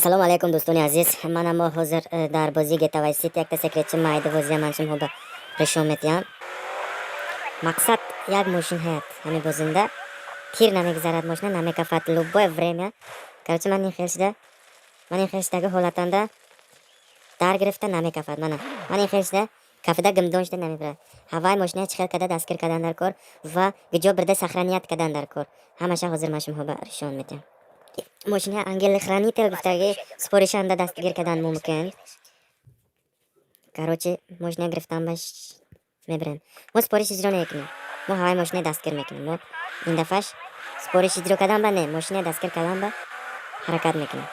Assalomu alaykum do'stoni aziz. Mana men hozir darvozaga GTA Vice City yakta sekretchi mayda vaziyamashim hoba prishom etyam. Maqsad як moshin hayat. Hami bozunda tir namik zarat moshina namik afat любое время. Короче, maning xelshdagi holatimda dar girifta namik afat mana. Maning xelshda kafeda gimdonshda namik bra. Havay moshina chiqarkada daskir kadanlar kor va gijo birda сохранять kadanlar kor. Hamasha hozir mashim hoba prishom etyam. Moshina ангел хранитель гуфтаги споришанда дастгир кадан мумкин. Короче, moshina грифтан баш мебрем. Мо спориш иҷро мекунем. Мо ҳавай moshina дастгир мекунем. Мо ин дафаш спориш иҷро кадан ба не, moshina дастгир кадан ба ҳаракат мекунем.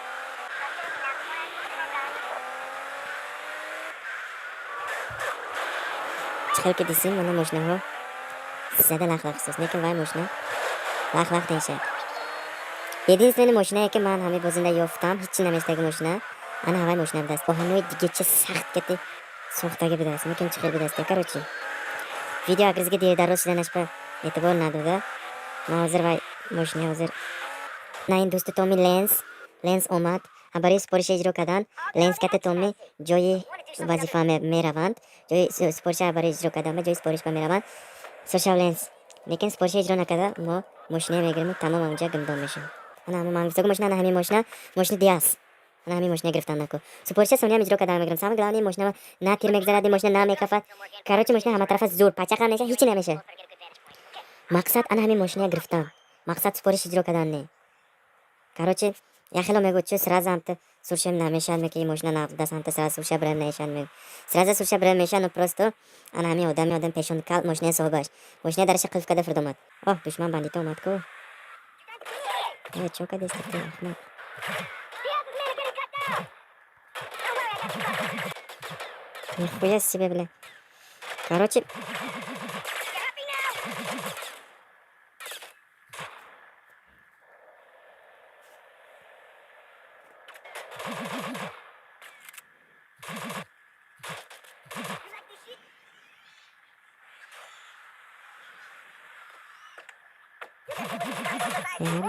Чихел ки дисим мана moshinaҳо зада лах-лах сос, lekin вай moshina лах-лах deyishadi. Единственный moshina ki man hami bozunda yoftам, hech namesdagi moshina. Ana havay moshina bidast. Bu hanoy digecha saxt keti soxtaga bidast. Lekin chiqir bidast. Короче, video agrizga darrov sizlanish pa e'tibor nadida. Men hozir vay moshina hozir. Nain do'sti Tommy Lens omad. Habari sporish ijro kadan. Lens kata Tommy joyi vazifa meravand. Joyi sporish habari ijro kadan va joyi sporish pa meravand. Social Lens. Lekin sporish ijro nakada mo moshina megirmi tamom unja gimdon mishim. Ana hamma mangizagi moshina, ana hamma moshina Diaz. Ana hamma moshina giriftan nako. Спорща Соня ijro kadam megiram. Самое главное moshina na tir megzaradi moshina na mekafat. Короче, moshina hamma tarafa zo'r, pachaqa necha, hech nemisha. Maqsad ana hamma moshina giriftan. Maqsad спорща ijro kadan ne. Короче, я хело мегу чё сразу амты сушем намешан меки moshina naqda санта сразу суша брем мешан мег. Сразу суша брем мешан, но просто ana hamma odam peshon kal moshina sobash. Moshina darash qilfkada firdomat. Oh, dushman bandit omad ku. Чё-ка здесь такое, Ахмад? Нихуя себе, бля. Короче...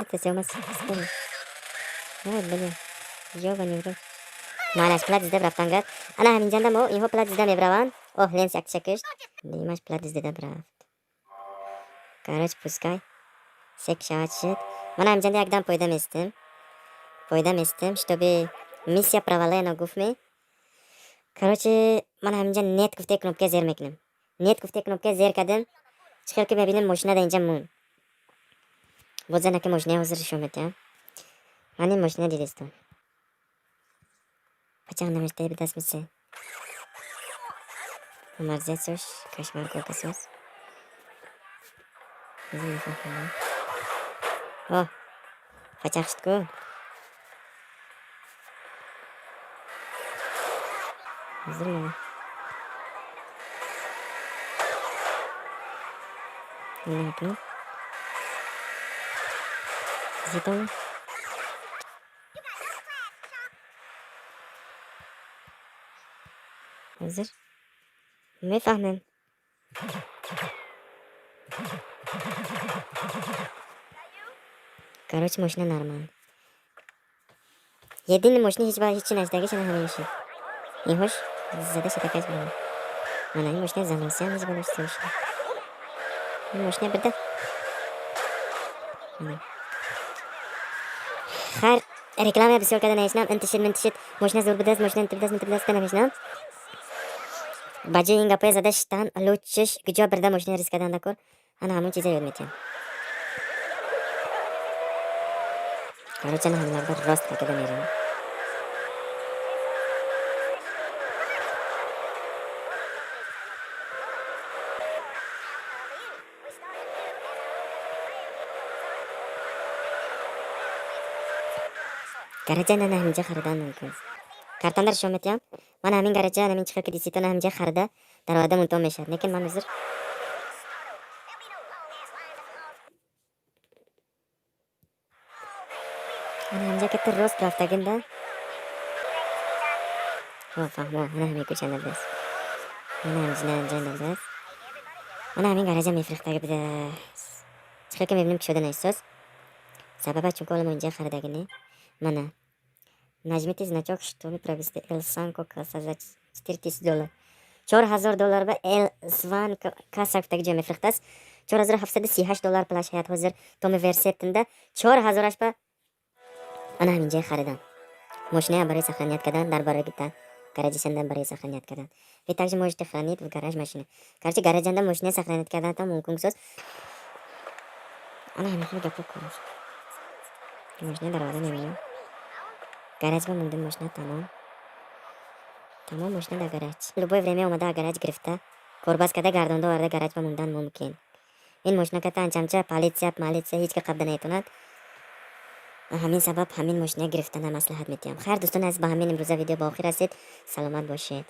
Это все у нас вспомнил. Ой, блин. Ёбаный в рот. Малаш, плат изда брафтангат. Ана хаминҷанда мо инҳо плат изда мебраванд. Оҳ, ленс якча кишт. Димаш плат издада брафт. Короче, пускай. Сек шавад шид. Мана хаминҷанда якдам пойда местим. Чтобы миссия провалена гуфтме. Короче, мана хаминҷа нет гуфте кнопка зер мекунем. Нет гуфте кнопка зер кадим. Чихел ки мебинем мошинада инҷа мун. Бозанаки moshina hozir ishom etyam. Mana moshina dediston. Qachon namishda bidasmisi? Marziat so'sh, kashmar ko'ka so'z. Oh, qachaqishdi-ku. Hozir mana. Nima qilib? Зитон. Hozir mefahmim. Короче, moshina normal. Единый moshina hech narsadagi shana hamma ishi. Xo'sh, zada shatakash bo'laman. Mana bu moshina zamosi ham bo'lib turibdi. Moshina birda. Har reklama бисёркада наишнам, интишит, moshina zo'r bidas, moshina intibidas kanamishnam. Bajo inga poya zada shtan, lochish, gijo birda moshina riskadan dakor. Ana hamon chiza yo'l metyam. Короче, ana hamlarda rost takada merim. Garaja ana hamja xaridan mumkin. Kartonda ishom etyam. Mana hamin garaja, hamin chiqib ketishdan hamja xarida darvoda muntom meshad. Lekin men hozir ana hamja katta rost raftaginda. Oh, fahmo. Ana hamin ko'chani biz. Mana hamjina biz. Mana hamin garaja mefriqdagi biz. Chiqib menim kushodan aytsos. Sababi chunki olim o'yincha xaridagini. Mana Нажмите значок, чтобы провести Элсанко касса за $4000. $4000 ба Элсван касса так ҷо мефрохтаст. $4738 плаш ҳаят ҳозир томи версетинда 4000аш ба ана ҳамин ҷоя харидам. Мошина барои сохранять кардан дар гаражишанда барои сохранять кардан. Вы также можете хранить в гараж машины. Короче, гаражанда машина сохранять кардан там мумкин сос. Ана ҳамин хел гапа кунаш. Машина дар вада немиём. Гаражга мондем, машина тамом. Тамом машина дар гараж. Любое время омада гараж гирифта. Корбас када гардонда оварда гаражга мондан мумкин. ин машина ката анчамча полиция ҳеҷ ки қабда наметавонад. ҳамин сабаб ҳамин машина гирифтана маслиҳат метиҳам. хайр дӯстон азиз, ба ҳамин имрӯза видео ба охир расид. Саломат бошед.